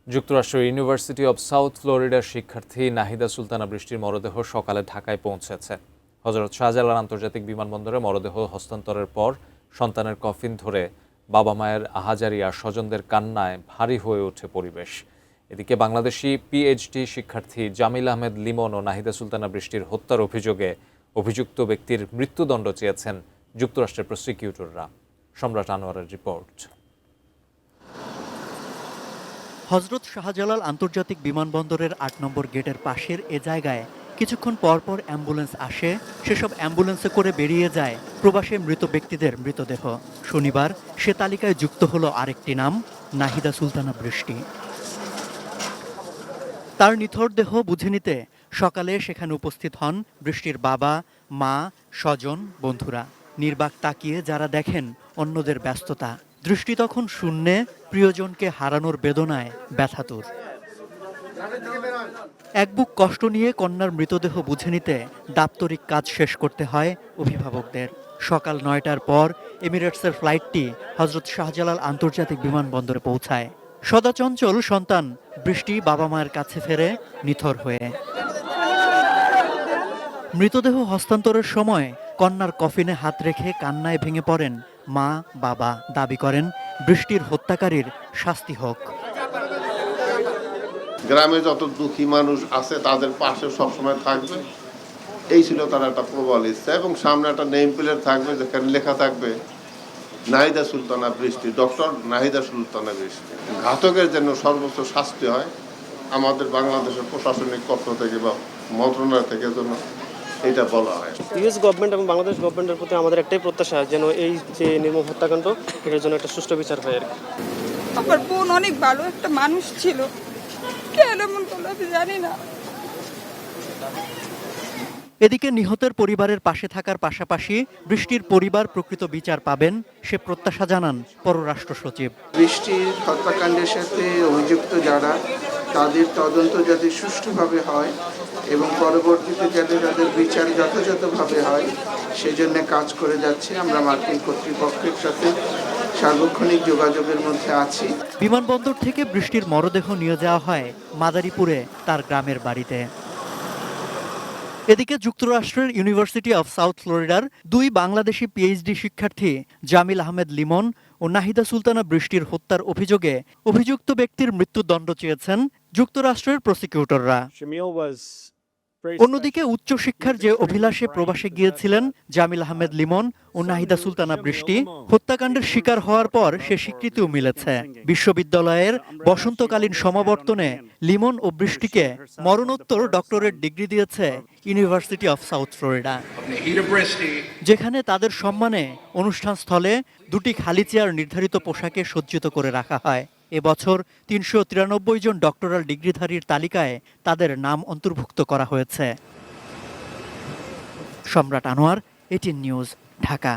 যুক্তরাষ্ট্রের university of south ফ্লোরিডার শিক্ষার্থী নাহিদা সুলতানা বৃষ্টির মরদেহ সকালে ঢাকায় পৌঁছেছে। হযরত শাহজালাল আন্তর্জাতিক বিমানবন্দরে মরদেহ হস্তান্তরের পর সন্তানের কফিন ধরে বাবা মায়ের আহাজারি আর স্বজনদের কান্নায় ভারী হয়ে ওঠে পরিবেশ। এদিকে বাংলাদেশি পিএইচডি শিক্ষার্থী জামিল আহমেদ লিমন ও নাহিদা সুলতানা বৃষ্টির হত্যার অভিযোগে অভিযুক্ত ব্যক্তির মৃত্যুদণ্ড চেয়েছেন যুক্তরাষ্ট্রের প্রসিকিউটররা। সম্রাট আনোয়ারের রিপোর্ট। হযরত শাহজালাল আন্তর্জাতিক বিমানবন্দরের ৮ নম্বর গেটের পাশের এ জায়গায় কিছুক্ষণ পর পর অ্যাম্বুলেন্স আসে। সেসব অ্যাম্বুলেন্সে করে বেরিয়ে যায় প্রবাসী মৃত ব্যক্তিদের মৃতদেহ। শনিবার সে তালিকায় যুক্ত হলো আরেকটি নাম, নাহিদা সুলতানা বৃষ্টি। তার নিথর দেহ বুঝে নিতে সকালে সেখানে উপস্থিত হন বৃষ্টির বাবা, মা, স্বজন, বন্ধুরা। নির্বাক তাকিয়ে যারা দেখেন অন্যদের ব্যস্ততা, দৃষ্টি তখন শূন্যে, প্রিয়জনকে হারানোর বেদনায় ব্যথাতুর। এক বুক কষ্ট নিয়ে কন্যার মৃতদেহ বুঝে নিতে দাপ্তরিক কাজ শেষ করতে হয় অভিভাবকদের। সকাল ৯টার পর এমিরেটসের ফ্লাইটটি হযরত শাহজালাল আন্তর্জাতিক বিমানবন্দরে পৌঁছায়। সদা চঞ্চল সন্তান বৃষ্টি বাবা মায়ের কাছে ফেরে নিথর হয়ে। মৃতদেহ হস্তান্তরের সময় কন্যার কফিনে হাত রেখে কান্নায় ভেঙে পড়েন মা, বাবা। দাবি করেন বৃষ্টির হত্যাকারীর শাস্তি হোক। গ্রামে যত দুঃখী মানুষ আছে তাদের পাশে সবসময় থাকবে, এই ছিল তার একটা প্রবল ইচ্ছা। এবং সামনে একটা নেম প্লেট থাকবে যেখানে লেখা থাকবে নাহিদা সুলতানা বৃষ্টি, ডক্টর নাহিদা সুলতানা বৃষ্টি। ঘাতকের জন্য সর্বোচ্চ শাস্তি হয়। আমাদের বাংলাদেশের প্রশাসনিক পক্ষ থেকে বা মন্ত্রণালয় থেকে জন্য এটা বলা হয়। ইউএস গভর্নমেন্ট এবং বাংলাদেশ গভর্নমেন্টের প্রতি আমাদের একটাই প্রত্যাশা, যেন এই যে নির্মম হত্যাকাণ্ড এটার জন্য একটা সুষ্ঠু বিচার হয়। আমার বোন অনেক ভালো একটা মানুষ ছিল, কেন এমন করলো আমি জানি না। এদিকে নিহতের পরিবারের পাশে থাকার পাশাপাশি বৃষ্টির পরিবার প্রকৃত বিচার পাবেন সে প্রত্যাশা জানান পররাষ্ট্র সচিব। বৃষ্টির হত্যাকাণ্ডের সাথে অভিযুক্ত যারা, তাদের তদন্ত যাতে সুষ্ঠুভাবে হয় এবং পরবর্তীতে যাতে তাদের বিচার যথাযথভাবে হয় সেজন্য কাজ করে যাচ্ছে। আমরা মার্কিন কর্তৃপক্ষের সাথে সার্বক্ষণিক যোগাযোগের মধ্যে আছি। বিমানবন্দর থেকে বৃষ্টির মরদেহ নিয়ে যাওয়া হয় মাদারীপুরে তার গ্রামের বাড়িতে। এদিকে যুক্তরাষ্ট্রের ইউনিভার্সিটি অব সাউথ ফ্লোরিডার ২ বাংলাদেশি পিএইচডি শিক্ষার্থী জামিল আহমেদ লিমন ও নাহিদা সুলতানা বৃষ্টির হত্যার অভিযোগে অভিযুক্ত ব্যক্তির মৃত্যুদণ্ড চেয়েছেন যুক্তরাষ্ট্রের প্রসিকিউটররা। অন্যদিকে উচ্চশিক্ষার যে অভিলাষে প্রবাসে গিয়েছিলেন জামিল আহমেদ লিমন ও নাহিদা সুলতানা বৃষ্টি, হত্যাকাণ্ডের শিকার হওয়ার পর সে স্বীকৃতিও মিলেছে। বিশ্ববিদ্যালয়ের বসন্তকালীন সমাবর্তনে লিমন ও বৃষ্টিকে মরণোত্তর ডক্টরেট ডিগ্রি দিয়েছে ইউনিভার্সিটি অব সাউথ ফ্লোরিডা, যেখানে তাদের সম্মানে অনুষ্ঠানস্থলে ২টি খালি চেয়ার নির্ধারিত পোশাকে সজ্জিত করে রাখা হয়। এবছর ৩৯৩ জন ডক্টরাল ডিগ্রিধারীর তালিকায় তাদের নাম অন্তর্ভুক্ত করা হয়েছে। সম্রাট আনোয়ার, এটিএন নিউজ, ঢাকা।